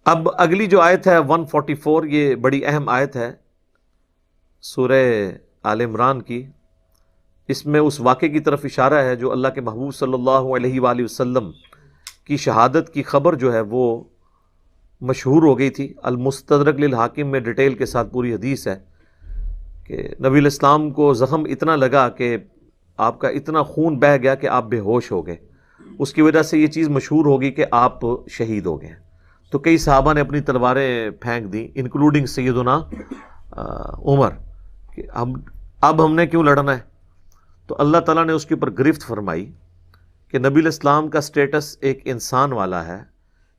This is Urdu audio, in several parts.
اب اگلی جو آیت ہے 144، یہ بڑی اہم آیت ہے سورہ آل عمران کی. اس میں اس واقعے کی طرف اشارہ ہے جو اللہ کے محبوب صلی اللہ علیہ وآلہ وسلم کی شہادت کی خبر جو ہے وہ مشہور ہو گئی تھی. المستدرک للحاکم میں ڈیٹیل کے ساتھ پوری حدیث ہے کہ نبی علیہ السلام کو زخم اتنا لگا کہ آپ کا اتنا خون بہہ گیا کہ آپ بے ہوش ہو گئے. اس کی وجہ سے یہ چیز مشہور ہوگی کہ آپ شہید ہو گئے. تو کئی صحابہ نے اپنی تلواریں پھینک دیں انکلوڈنگ سیدنا عمر کہ اب ہم نے کیوں لڑنا ہے. تو اللہ تعالیٰ نے اس کے اوپر گرفت فرمائی کہ نبی علیہ السلام کا سٹیٹس ایک انسان والا ہے.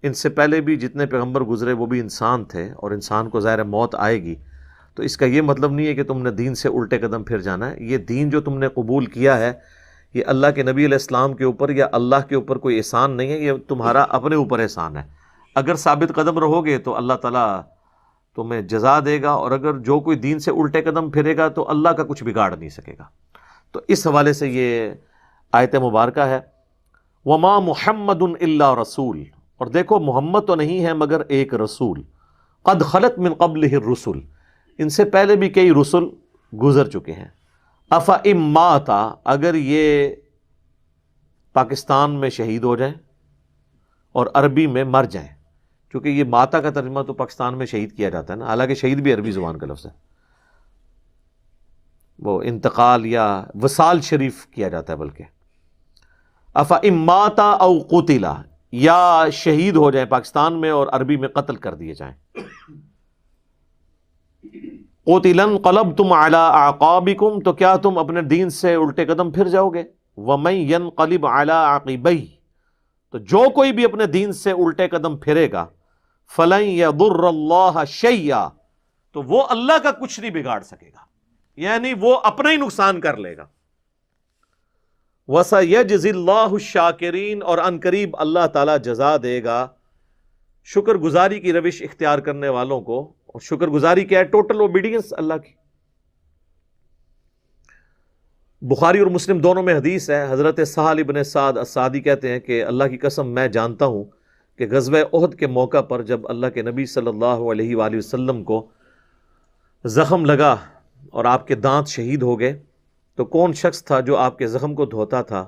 ان سے پہلے بھی جتنے پیغمبر گزرے وہ بھی انسان تھے اور انسان کو ظاہر موت آئے گی. تو اس کا یہ مطلب نہیں ہے کہ تم نے دین سے الٹے قدم پھر جانا ہے. یہ دین جو تم نے قبول کیا ہے یہ اللہ کے نبی علیہ السلام کے اوپر یا اللہ کے اوپر کوئی احسان نہیں ہے، یہ تمہارا اپنے اوپر احسان ہے. اگر ثابت قدم رہو گے تو اللہ تعالیٰ تمہیں جزا دے گا، اور اگر جو کوئی دین سے الٹے قدم پھرے گا تو اللہ کا کچھ بگاڑ نہیں سکے گا. تو اس حوالے سے یہ آیت مبارکہ ہے. وما محمد الا رسول، اور دیکھو محمد تو نہیں ہے مگر ایک رسول. قد خلت من قبلہ الرسل، ان سے پہلے بھی کئی رسل گزر چکے ہیں. افا اماتا، اگر یہ پاکستان میں شہید ہو جائیں اور عربی میں مر جائیں، کیونکہ یہ ماتا کا ترجمہ تو پاکستان میں شہید کیا جاتا ہے نا، حالانکہ شہید بھی عربی زبان کا لفظ ہے، وہ انتقال یا وصال شریف کیا جاتا ہے. بلکہ افا اماتا او قتلا، یا شہید ہو جائیں پاکستان میں اور عربی میں قتل کر دیے جائیں. قتلا انقلبتم علی اعقابکم، تو کیا تم اپنے دین سے الٹے قدم پھر جاؤ گے. ومن ینقلب علی عقبیہ، تو جو کوئی بھی اپنے دین سے الٹے قدم پھرے گا، فلن یضر اللہ شیئا، تو وہ اللہ کا کچھ نہیں بگاڑ سکے گا، یعنی وہ اپنا ہی نقصان کر لے گا. وَسَيَجْزِي اللَّهُ الشَّاكِرِينَ، اور ان قریب اللہ تعالیٰ جزا دے گا شکر گزاری کی روش اختیار کرنے والوں کو. اور شکر گزاری کیا ہے؟ ٹوٹل اوبیڈینس اللہ کی. بخاری اور مسلم دونوں میں حدیث ہے، حضرت سہل بن سعد الساعدی کہتے ہیں کہ اللہ کی قسم میں جانتا ہوں کہ غزوہ احد کے موقع پر جب اللہ کے نبی صلی اللہ علیہ وآلہ وسلم کو زخم لگا اور آپ کے دانت شہید ہو گئے، تو کون شخص تھا جو آپ کے زخم کو دھوتا تھا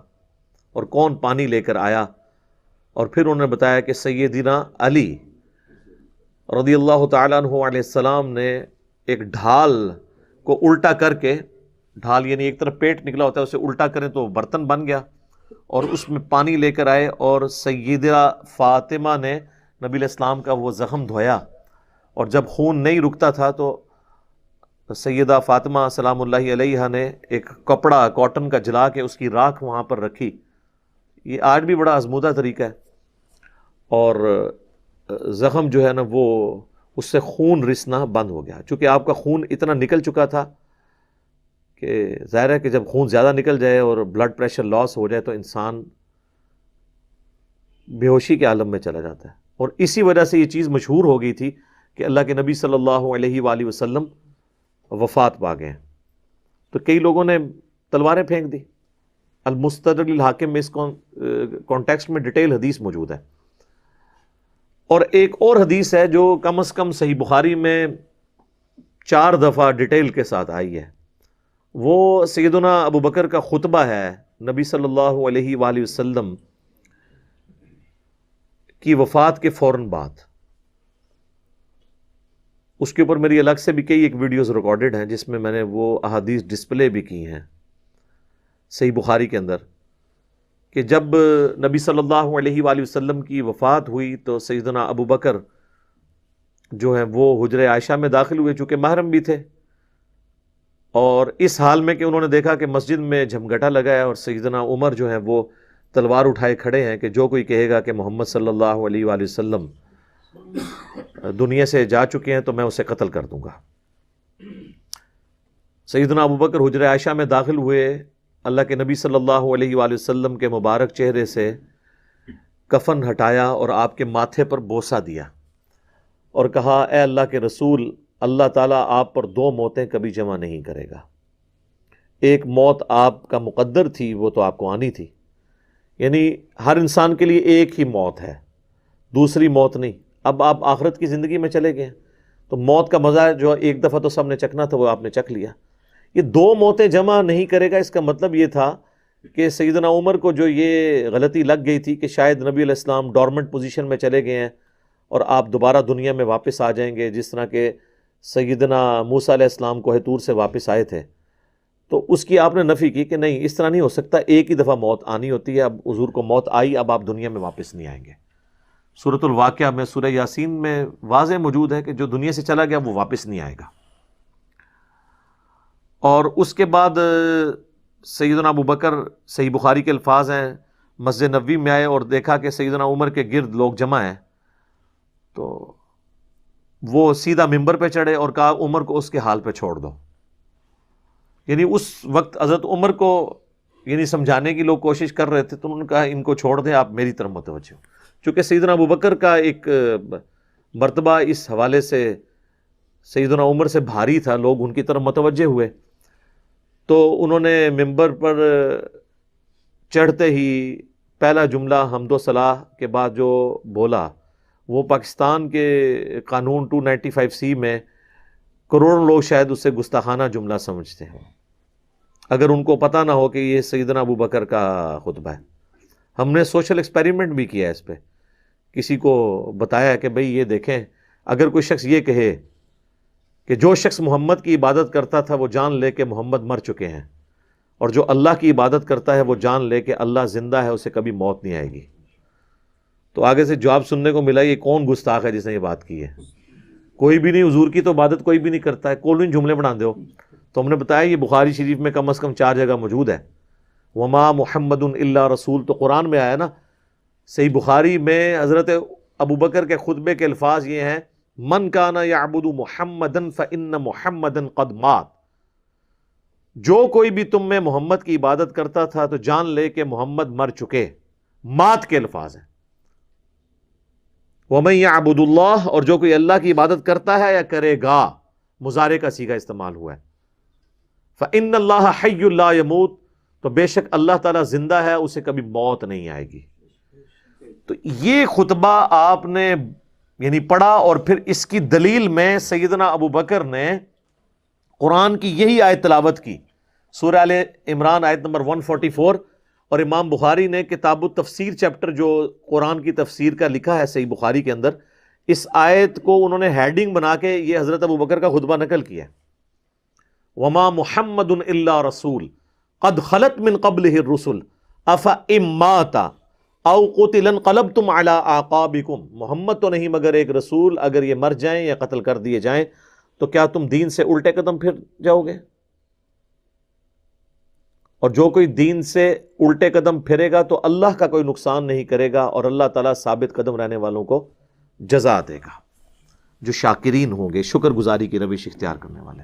اور کون پانی لے کر آیا. اور پھر انہوں نے بتایا کہ سیدنا علی رضی اللہ تعالیٰ عنہ علیہ السلام نے ایک ڈھال کو الٹا کر کے، ڈھال یعنی ایک طرف پیٹ نکلا ہوتا ہے، اسے الٹا کریں تو برتن بن گیا، اور اس میں پانی لے کر آئے اور سیدہ فاطمہ نے نبی علیہ السلام کا وہ زخم دھویا. اور جب خون نہیں رکتا تھا تو سیدہ فاطمہ سلام اللہ علیہا نے ایک کپڑا کاٹن کا جلا کے اس کی راکھ وہاں پر رکھی. یہ آج بھی بڑا آزمودہ طریقہ ہے. اور زخم جو ہے نا وہ اس سے خون رسنا بند ہو گیا، چونکہ آپ کا خون اتنا نکل چکا تھا کہ ظاہر ہے کہ جب خون زیادہ نکل جائے اور بلڈ پریشر لاس ہو جائے تو انسان بے ہوشی کے عالم میں چلا جاتا ہے. اور اسی وجہ سے یہ چیز مشہور ہو گئی تھی کہ اللہ کے نبی صلی اللہ علیہ وآلہ وسلم وفات پا گئے. تو کئی لوگوں نے تلواریں پھینک دی. المستدرک للحاکم میں اس کانٹیکسٹ میں ڈیٹیل حدیث موجود ہے. اور ایک اور حدیث ہے جو کم از کم صحیح بخاری میں 4 دفعہ ڈیٹیل کے ساتھ آئی ہے. وہ سیدنا ابو بکر کا خطبہ ہے نبی صلی اللہ علیہ وآلہ وسلم کی وفات کے فوراً بعد. اس کے اوپر میری الگ سے بھی کئی ایک ویڈیوز ریکارڈڈ ہیں جس میں نے وہ احادیث ڈسپلے بھی کی ہیں صحیح بخاری کے اندر، کہ جب نبی صلی اللہ علیہ وآلہ وسلم کی وفات ہوئی تو سیدنا ابو بکر جو ہیں وہ حجرہ عائشہ میں داخل ہوئے، چونکہ محرم بھی تھے، اور اس حال میں کہ انہوں نے دیکھا کہ مسجد میں جھمگٹا لگا ہے اور سیدنا عمر جو ہیں وہ تلوار اٹھائے کھڑے ہیں کہ جو کوئی کہے گا کہ محمد صلی اللہ علیہ وآلہ وسلم دنیا سے جا چکے ہیں تو میں اسے قتل کر دوں گا. سیدنا ابو بکر حجرہ عائشہ میں داخل ہوئے، اللہ کے نبی صلی اللہ علیہ وآلہ وسلم کے مبارک چہرے سے کفن ہٹایا اور آپ کے ماتھے پر بوسہ دیا اور کہا اے اللہ کے رسول، اللہ تعالیٰ آپ پر 2 موتیں کبھی جمع نہیں کرے گا. ایک موت آپ کا مقدر تھی، وہ تو آپ کو آنی تھی، یعنی ہر انسان کے لیے ایک ہی موت ہے، دوسری موت نہیں. اب آپ آخرت کی زندگی میں چلے گئے، تو موت کا مزہ جو ایک دفعہ تو سب نے چکھنا تھا وہ آپ نے چکھ لیا۔ یہ دو موتیں جمع نہیں کرے گا، اس کا مطلب یہ تھا کہ سیدنا عمر کو جو یہ غلطی لگ گئی تھی کہ شاید نبی علیہ السلام ڈورمنٹ پوزیشن میں چلے گئے ہیں اور آپ دوبارہ دنیا میں واپس آ جائیں گے، جس طرح کہ سیدنا موسیٰ علیہ السلام کوہ طور سے واپس آئے تھے، تو اس کی آپ نے نفی کی کہ نہیں، اس طرح نہیں ہو سکتا، ایک ہی دفعہ موت آنی ہوتی ہے، اب حضور کو موت آئی، اب آپ دنیا میں واپس نہیں آئیں گے۔ سورۃ الواقعہ میں، سورہ یاسین میں واضح موجود ہے کہ جو دنیا سے چلا گیا وہ واپس نہیں آئے گا۔ اور اس کے بعد سیدنا ابوبکر، صحیح بخاری کے الفاظ ہیں، مسجد نبوی میں آئے اور دیکھا کہ سیدنا عمر کے گرد لوگ جمع ہیں، تو وہ سیدھا ممبر پہ چڑھے اور کہا عمر کو اس کے حال پہ چھوڑ دو۔ یعنی اس وقت حضرت عمر کو یعنی سمجھانے کی لوگ کوشش کر رہے تھے، تو انہوں نے کہا ان کو چھوڑ دیں، آپ میری طرف متوجہ ہو۔ چونکہ سیدنا ابوبکر کا ایک مرتبہ اس حوالے سے سیدنا عمر سے بھاری تھا، لوگ ان کی طرف متوجہ ہوئے، تو انہوں نے ممبر پر چڑھتے ہی پہلا جملہ حمد و ثناء کے بعد جو بولا، وہ پاکستان کے قانون 295C میں کروڑوں لوگ شاید اسے گستاخانہ جملہ سمجھتے ہیں، اگر ان کو پتہ نہ ہو کہ یہ سیدنا ابوبکر کا خطبہ ہے۔ ہم نے سوشل ایکسپیریمنٹ بھی کیا ہے اس پہ، کسی کو بتایا کہ بھئی یہ دیکھیں، اگر کوئی شخص یہ کہے کہ جو شخص محمد کی عبادت کرتا تھا وہ جان لے کہ محمد مر چکے ہیں، اور جو اللہ کی عبادت کرتا ہے وہ جان لے کہ اللہ زندہ ہے، اسے کبھی موت نہیں آئے گی، تو آگے سے جواب سننے کو ملا یہ کون گستاخ ہے جس نے یہ بات کی ہے؟ کوئی بھی نہیں، حضور کی تو عبادت کوئی بھی نہیں کرتا ہے، کون جملے بنا دو۔ تو ہم نے بتایا یہ بخاری شریف میں کم از کم 4 جگہ موجود ہے، وما محمد الا رسول، تو قرآن میں آیا نا۔ صحیح بخاری میں حضرت ابوبکر کے خطبے کے الفاظ یہ ہیں، من کان یعبد محمدا فان محمدا قد مات، جو کوئی بھی تم میں محمد کی عبادت کرتا تھا تو جان لے کہ محمد مر چکے، مات کے الفاظ ہیں۔ ومن یعبد اللہ، اور جو کوئی اللہ کی عبادت کرتا ہے یا کرے گا، مضارع کا صیغہ استعمال ہوا ہے، فإن اللہ حی لا یموت، تو بے شک اللہ تعالیٰ زندہ ہے، اسے کبھی موت نہیں آئے گی۔ تو یہ خطبہ آپ نے یعنی پڑھا، اور پھر اس کی دلیل میں سیدنا ابوبکر نے قرآن کی یہی آیت تلاوت کی، سورہ آل عمران آیت نمبر 144، اور امام بخاری نے کتاب التفسیر چیپٹر جو قرآن کی تفسیر کا لکھا ہے صحیح بخاری کے اندر، اس آیت کو انہوں نے ہیڈنگ بنا کے یہ حضرت ابوبکر کا خطبہ نقل کیا ہے، وما محمد الا رسول قد خلت من قبلہ الرسل افإن مات او قتل انقلبتم علی اعقابکم، محمد تو نہیں مگر ایک رسول، اگر یہ مر جائیں یا قتل کر دیے جائیں تو کیا تم دین سے الٹے قدم پھر جاؤ گے؟ اور جو کوئی دین سے الٹے قدم پھرے گا تو اللہ کا کوئی نقصان نہیں کرے گا، اور اللہ تعالیٰ ثابت قدم رہنے والوں کو جزا دے گا، جو شاکرین ہوں گے، شکر گزاری کی روش اختیار کرنے والے۔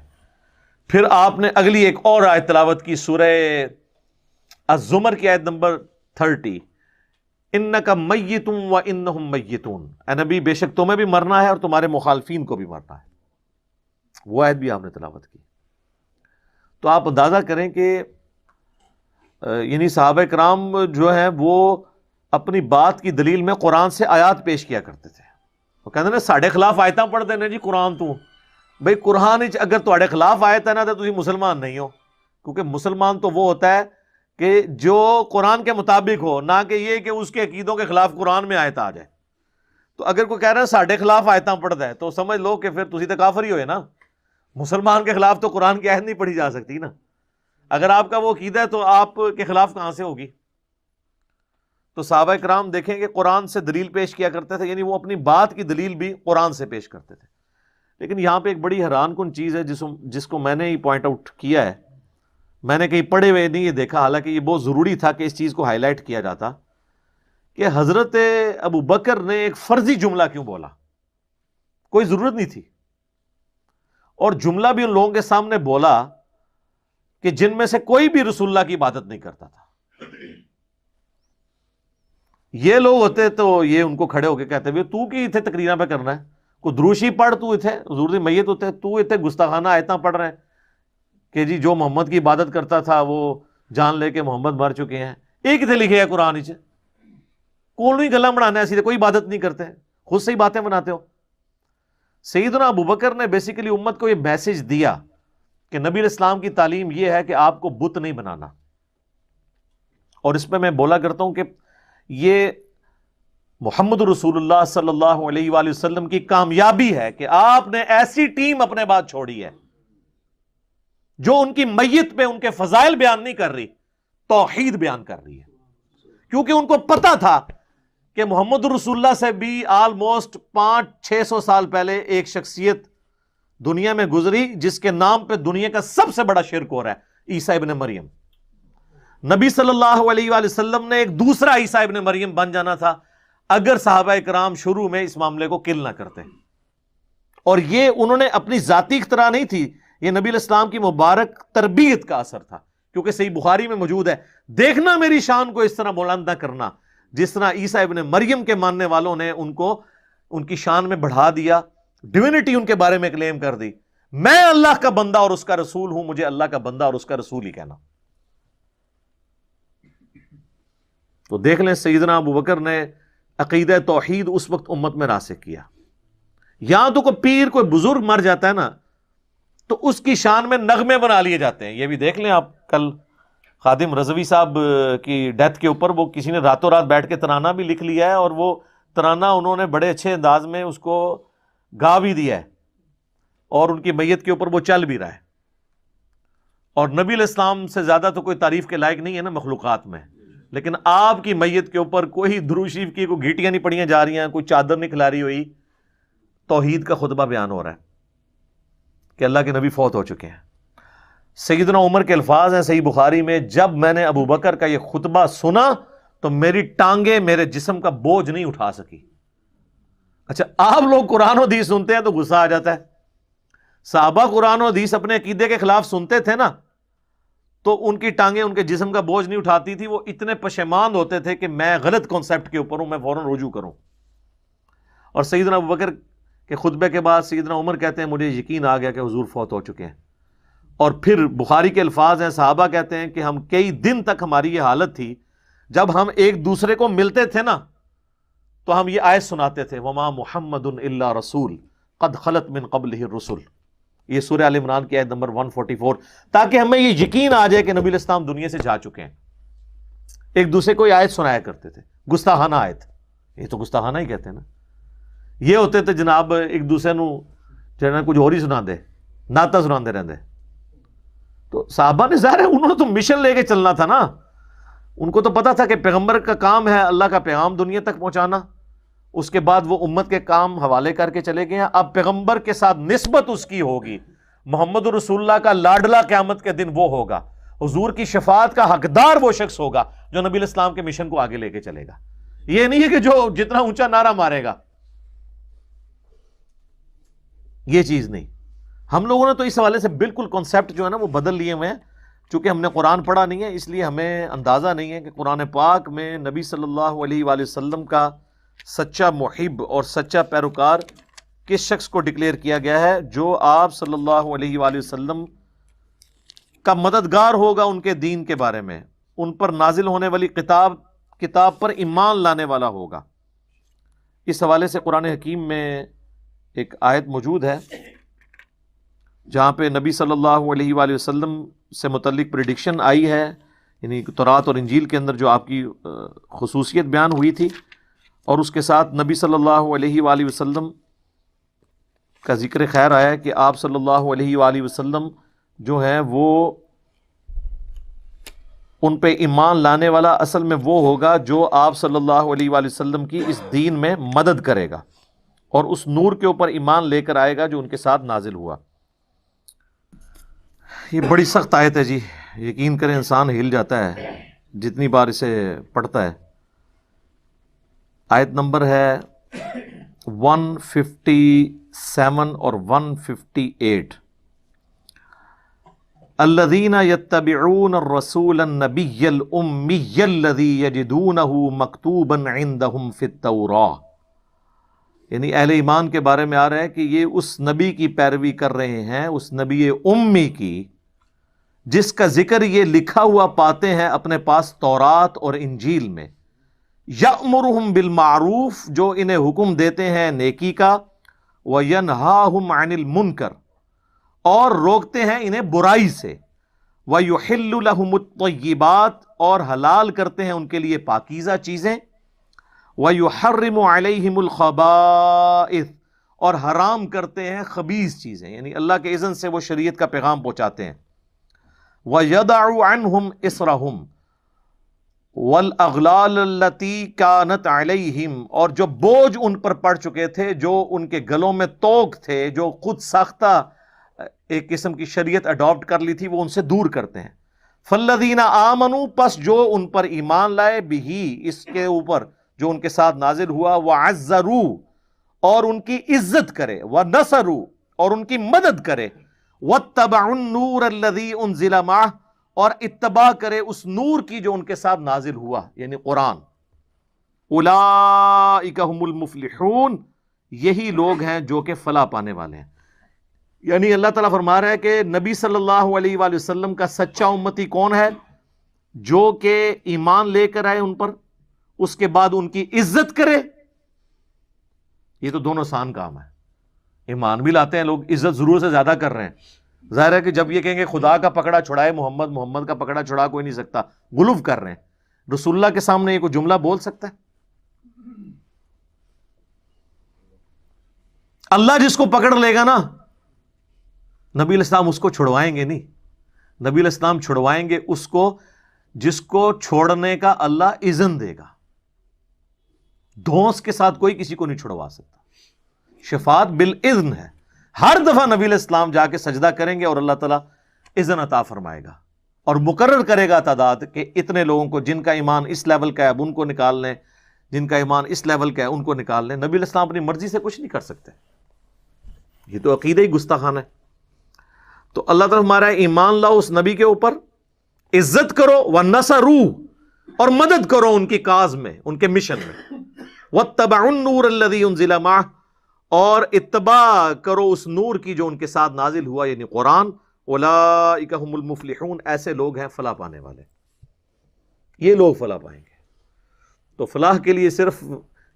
پھر آپ نے اگلی ایک اور آیت تلاوت کی، سورہ الزمر کی آیت نمبر 30، انک میت وانہم میتون، اے نبی بے شک تمہیں بھی مرنا ہے اور تمہارے مخالفین کو بھی مرنا ہے۔ وہ آیت بھی آپ نے تلاوت کی۔ تو آپ اندازہ کریں کہ یعنی صحابہ کرام جو ہیں وہ اپنی بات کی دلیل میں قرآن سے آیات پیش کیا کرتے تھے۔ وہ کہتے ہیں نا ساڑھے خلاف آیتاں پڑھ دینے جی قرآن تو، بھئی قرآن اگر تھوڑے خلاف آیت ہے نا تو تسی مسلمان نہیں ہو، کیونکہ مسلمان تو وہ ہوتا ہے کہ جو قرآن کے مطابق ہو، نہ کہ یہ کہ اس کے عقیدوں کے خلاف قرآن میں آیت آ جائے۔ تو اگر کوئی کہہ رہا ہے ساڑھے خلاف آیتاں پڑھ دے تو سمجھ لو کہ پھر تسی تو کافر ہی ہوئے نا، مسلمان کے خلاف تو قرآن کی آیت نہیں پڑھی جا سکتی نا۔ اگر آپ کا وہ عقیدہ ہے تو آپ کے خلاف کہاں سے ہوگی؟ تو صحابہ کرام دیکھیں کہ قرآن سے دلیل پیش کیا کرتے تھے، یعنی وہ اپنی بات کی دلیل بھی قرآن سے پیش کرتے تھے۔ لیکن یہاں پہ ایک بڑی حیران کن چیز ہے جس کو میں نے ہی پوائنٹ آؤٹ کیا ہے، میں نے کہیں پڑھے ہوئے نہیں یہ دیکھا، حالانکہ یہ بہت ضروری تھا کہ اس چیز کو ہائی لائٹ کیا جاتا، کہ حضرت ابوبکر نے ایک فرضی جملہ کیوں بولا؟ کوئی ضرورت نہیں تھی، اور جملہ بھی ان لوگوں کے سامنے بولا کہ جن میں سے کوئی بھی رسول اللہ کی عبادت نہیں کرتا تھا۔ یہ لوگ ہوتے تو یہ ان کو کھڑے ہو کے کہتے ہوئے تو کی اتنے تقریراں پہ کرنا ہے، کوئی دروشی پڑھ، تو اتنے حضور دی میت ہوتے، تو اتنے گستاخانہ آیتاں پڑھ رہے ہیں کہ جی جو محمد کی عبادت کرتا تھا وہ جان لے کہ محمد مر چکے ہیں۔ ایک اتنے لکھے ہے قرآن، کون ہی گلا بنانا ہے، سیدھے کوئی عبادت نہیں کرتے، خود سے ہی باتیں بناتے ہو. سیدنا ابوبکر نے بیسیکلی امت کو یہ میسج دیا کہ نبی علیہ السلام کی تعلیم یہ ہے کہ آپ کو بت نہیں بنانا. اور اس پہ میں بولا کرتا ہوں کہ یہ محمد رسول اللہ صلی اللہ علیہ وآلہ وسلم کی کامیابی ہے کہ آپ نے ایسی ٹیم اپنے بعد چھوڑی ہے جو ان کی میت پہ ان کے فضائل بیان نہیں کر رہی، توحید بیان کر رہی ہے. کیونکہ ان کو پتا تھا کہ محمد رسول اللہ سے بھی آلموسٹ 500-600 سال پہلے ایک شخصیت دنیا میں گزری جس کے نام پہ دنیا کا سب سے بڑا شرک ہو رہا ہے، عیسیٰ ابن مریم. نبی صلی اللہ علیہ وآلہ وسلم نے ایک دوسرا عیسیٰ ابن مریم بن جانا تھا اگر صحابہ کرام شروع میں اس معاملے کو کل نہ کرتے. اور یہ انہوں نے اپنی ذاتی اختراع نہیں تھی، یہ نبی علیہ السلام کی مبارک تربیت کا اثر تھا. کیونکہ صحیح بخاری میں موجود ہے، دیکھنا میری شان کو اس طرح بلند نہ کرنا جس طرح عیسیٰ ابن مریم کے ماننے والوں نے ان کو ان کی شان میں بڑھا دیا، ڈیوینٹی ان کے بارے میں کلیم کر دی. میں اللہ کا بندہ اور اس کا رسول ہوں، مجھے اللہ کا بندہ اور اس کا رسول ہی کہنا. تو دیکھ لیں سیدنا ابوبکر نے عقیدہ توحید اس وقت امت میں راسخ کیا. یہاں تو کوئی پیر کوئی بزرگ مر جاتا ہے نا تو اس کی شان میں نغمے بنا لیے جاتے ہیں. یہ بھی دیکھ لیں آپ، کل خادم رضوی صاحب کی ڈیتھ کے اوپر وہ کسی نے راتوں رات بیٹھ کے ترانہ بھی لکھ لیا ہے، اور وہ ترانہ انہوں نے بڑے اچھے انداز میں اس کو گا بھی دیا ہے، اور ان کی میت کے اوپر وہ چل بھی رہا ہے. اور نبی علیہ السلام سے زیادہ تو کوئی تعریف کے لائق نہیں ہے نا مخلوقات میں، لیکن آپ کی میت کے اوپر کوئی درود شریف کی کوئی گھیٹیاں نہیں پڑیاں جا رہی ہیں، کوئی چادر نہیں کھلاری ہوئی، توحید کا خطبہ بیان ہو رہا ہے کہ اللہ کے نبی فوت ہو چکے ہیں. سیدنا عمر کے الفاظ ہیں صحیح بخاری میں، جب میں نے ابوبکر کا یہ خطبہ سنا تو میری ٹانگیں میرے جسم کا بوجھ نہیں اٹھا سکی. اچھا، آپ لوگ قرآن و حدیث سنتے ہیں تو غصہ آ جاتا ہے. صحابہ قرآن و حدیث اپنے عقیدے کے خلاف سنتے تھے نا تو ان کی ٹانگیں ان کے جسم کا بوجھ نہیں اٹھاتی تھی. وہ اتنے پشیمان ہوتے تھے کہ میں غلط کانسیپٹ کے اوپر ہوں، میں فوراً رجوع کروں. اور سیدنا ابوبکر کے خطبے کے بعد سیدنا عمر کہتے ہیں مجھے یقین آ گیا کہ حضور فوت ہو چکے ہیں. اور پھر بخاری کے الفاظ ہیں، صحابہ کہتے ہیں کہ ہم کئی دن تک ہماری یہ حالت تھی جب ہم ایک دوسرے کو ملتے تھے نا تو ہم یہ آیت سناتے تھے، وما محمد الا رسول قد خلت من قبلہ الرسل. یہ سورہ آل عمران کی آیت نمبر 144، تاکہ ہمیں یہ یقین آ جائے کہ نبی علیہ السلام دنیا سے جا چکے ہیں. ایک دوسرے کو یہ آیت سنایا کرتے تھے، گستاخانہ آیت. یہ تو گستاخانہ ہی کہتے ہیں نا. یہ ہوتے تھے جناب ایک دوسرے نو جناب کچھ اور ہی سنا دے، نعتاں سنا دے رہندے. تو صحابہ نے ظاہر ہے انہوں نے تو مشن لے کے چلنا تھا نا، ان کو تو پتا تھا کہ پیغمبر کا کام ہے اللہ کا پیغام دنیا تک پہنچانا. اس کے بعد وہ امت کے کام حوالے کر کے چلے گئے ہیں. اب پیغمبر کے ساتھ نسبت اس کی ہوگی، محمد رسول اللہ کا لاڈلا قیامت کے دن وہ ہوگا، حضور کی شفاعت کا حقدار وہ شخص ہوگا جو نبی علیہ السلام کے مشن کو آگے لے کے چلے گا. یہ نہیں ہے کہ جو جتنا اونچا نعرہ مارے گا، یہ چیز نہیں. ہم لوگوں نے تو اس حوالے سے بالکل کانسیپٹ جو ہے نا وہ بدل لیے ہوئے ہیں. چونکہ ہم نے قرآن پڑھا نہیں ہے اس لیے ہمیں اندازہ نہیں ہے کہ قرآن پاک میں نبی صلی اللہ علیہ وآلہ وسلم کا سچا محب اور سچا پیروکار کس شخص کو ڈکلیئر کیا گیا ہے، جو آپ صلی اللہ علیہ وآلہ وسلم کا مددگار ہوگا ان کے دین کے بارے میں، ان پر نازل ہونے والی کتاب پر ایمان لانے والا ہوگا. اس حوالے سے قرآن حکیم میں ایک آیت موجود ہے جہاں پہ نبی صلی اللہ علیہ وآلہ وسلم سے متعلق پریڈکشن آئی ہے، یعنی تورات اور انجیل کے اندر جو آپ کی خصوصیت بیان ہوئی تھی، اور اس کے ساتھ نبی صلی اللہ علیہ وآلہ وسلم کا ذکر خیر آیا ہے کہ آپ صلی اللہ علیہ وآلہ وسلم جو ہیں وہ ان پہ ایمان لانے والا اصل میں وہ ہوگا جو آپ صلی اللہ علیہ وآلہ وسلم کی اس دین میں مدد کرے گا اور اس نور کے اوپر ایمان لے کر آئے گا جو ان کے ساتھ نازل ہوا. یہ بڑی سخت آیت ہے جی، یقین کریں انسان ہل جاتا ہے جتنی بار اسے پڑھتا ہے. آیت نمبر ہے 157 اور 158. الذین یتبعون الرسول النبی الامی الذی یجدونہ مکتوبا عندہم فی التوراۃ. یعنی اہل ایمان کے بارے میں آ رہا ہے کہ یہ اس نبی کی پیروی کر رہے ہیں، اس نبی امی کی جس کا ذکر یہ لکھا ہوا پاتے ہیں اپنے پاس تورات اور انجیل میں. یأمرہم بالمعروف، جو انہیں حکم دیتے ہیں نیکی کا، وینہاہم عن المنکر، اور روکتے ہیں انہیں برائی سے، ویحل لہم الطیبات، اور حلال کرتے ہیں ان کے لیے پاکیزہ چیزیں، ویحرم علیہم الخبائث، اور حرام کرتے ہیں خبیث چیزیں، یعنی اللہ کے اذن سے وہ شریعت کا پیغام پہنچاتے ہیں، وَيَدَعُ عَنْهُمْ إِصْرَهُمْ وَالْأَغْلَالَ الَّتِي كَانَتْ عَلَيْهِمْ، اور جو بوجھ ان پر پڑ چکے تھے، جو ان کے گلوں میں توق تھے، جو خود ساختہ ایک قسم کی شریعت اڈاپٹ کر لی تھی، وہ ان سے دور کرتے ہیں۔ فَالَّذِينَ آمَنُوا، پس جو ان پر ایمان لائے، بِهِ، اس کے اوپر جو ان کے ساتھ نازل ہوا، وَعَزَّرُوا، اور ان کی عزت کرے، وَنَصَرُوا، اور ان کی مدد کرے، وَاتَّبَعُوا النُّورَ الَّذِي أُنزِلَ مَعَهُ، اور اتباع کرے اس نور کی جو ان کے ساتھ نازل ہوا، یعنی قرآن۔ اولئک هم المفلحون، یہی لوگ ہیں جو کہ فلاح پانے والے ہیں۔ یعنی اللہ تعالیٰ فرما رہا ہے کہ نبی صلی اللہ علیہ وآلہ وسلم کا سچا امتی کون ہے؟ جو کہ ایمان لے کر آئے ان پر، اس کے بعد ان کی عزت کرے۔ یہ تو دونوں آسان کام ہے۔ ایمان بھی لاتے ہیں لوگ، عزت ضرورت سے زیادہ کر رہے ہیں۔ ظاہر ہے کہ جب یہ کہیں گے خدا کا پکڑا چھڑائے محمد، محمد کا پکڑا چھڑا کوئی نہیں سکتا، غلو کر رہے ہیں۔ رسول اللہ کے سامنے یہ کوئی جملہ بول سکتا ہے؟ اللہ جس کو پکڑ لے گا نا، نبی علیہ السلام اس کو چھڑوائیں گے نہیں، نبی علیہ السلام چھڑوائیں گے اس کو جس کو چھوڑنے کا اللہ اذن دے گا۔ دھونس کے ساتھ کوئی کسی کو نہیں چھڑوا سکتا۔ شفاعت بالاذن ہے۔ ہر دفعہ نبی علیہ السلام جا کے سجدہ کریں گے اور اللہ تعالیٰ اذن عطا فرمائے گا اور مقرر کرے گا تعداد کہ اتنے لوگوں کو جن کا ایمان اس لیول کا ہے اب ان کو نکال لیں، جن کا ایمان اس لیول کا ہے ان کو نکال لیں۔ نبی علیہ السلام اپنی مرضی سے کچھ نہیں کر سکتے، یہ تو عقیدہ ہی گستاخانہ ہے۔ تو اللہ تعالیٰ ہمارا ایمان لاؤ اس نبی کے اوپر، عزت کرو، وَنَصَرُوا، اور مدد کرو ان کی کاز میں، ان کے مشن میں، وَاتَّبَعُوا النُّورَ الَّذِي أُنزِلَ مَعَهُ، اور اتباع کرو اس نور کی جو ان کے ساتھ نازل ہوا، یعنی قرآن۔ اولئک هم المفلحون، ایسے لوگ ہیں فلاح پانے والے، یہ لوگ فلاح پائیں گے۔ تو فلاح کے لیے صرف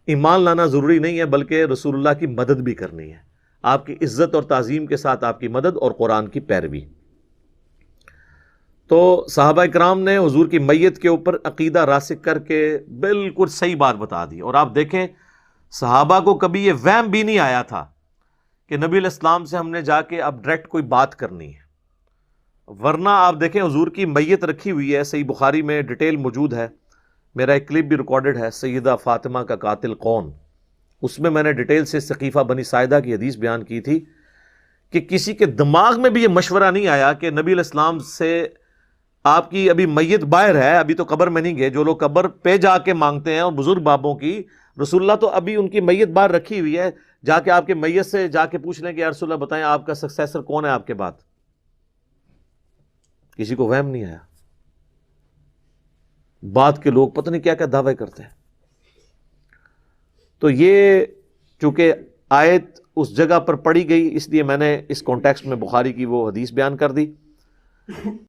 ایمان لانا ضروری نہیں ہے، بلکہ رسول اللہ کی مدد بھی کرنی ہے، آپ کی عزت اور تعظیم کے ساتھ آپ کی مدد اور قرآن کی پیروی۔ تو صحابہ اکرام نے حضور کی میت کے اوپر عقیدہ راسخ کر کے بالکل صحیح بات بتا دی، اور آپ دیکھیں صحابہ کو کبھی یہ وہم بھی نہیں آیا تھا کہ نبی علیہ السلام سے ہم نے جا کے اب ڈائریکٹ کوئی بات کرنی ہے، ورنہ آپ دیکھیں حضور کی میت رکھی ہوئی ہے، صحیح بخاری میں ڈیٹیل موجود ہے، میرا ایک کلپ بھی ریکارڈڈ ہے، سیدہ فاطمہ کا قاتل کون، اس میں نے ڈیٹیل سے سقیفہ بنی ساعدہ کی حدیث بیان کی تھی کہ کسی کے دماغ میں بھی یہ مشورہ نہیں آیا کہ نبی علیہ السلام سے آپ کی ابھی میت باہر ہے، ابھی تو قبر میں نہیں گئے، جو لوگ قبر پہ جا کے مانگتے ہیں اور بزرگ بابوں کی، رسول اللہ تو ابھی ان کی میت باہر رکھی ہوئی ہے، جا کے آپ کے میت سے جا کے پوچھ لیں کہ یا رسول اللہ بتائیں آپ کا سکسیسر کون ہے آپ کے بعد۔ کسی کو وہم نہیں آیا۔ بعد کے لوگ پتہ نہیں کیا کیا دعوے کرتے ہیں۔ تو یہ چونکہ آیت اس جگہ پر پڑھی گئی، اس لیے میں نے اس کانٹیکسٹ میں بخاری کی وہ حدیث بیان کر دی۔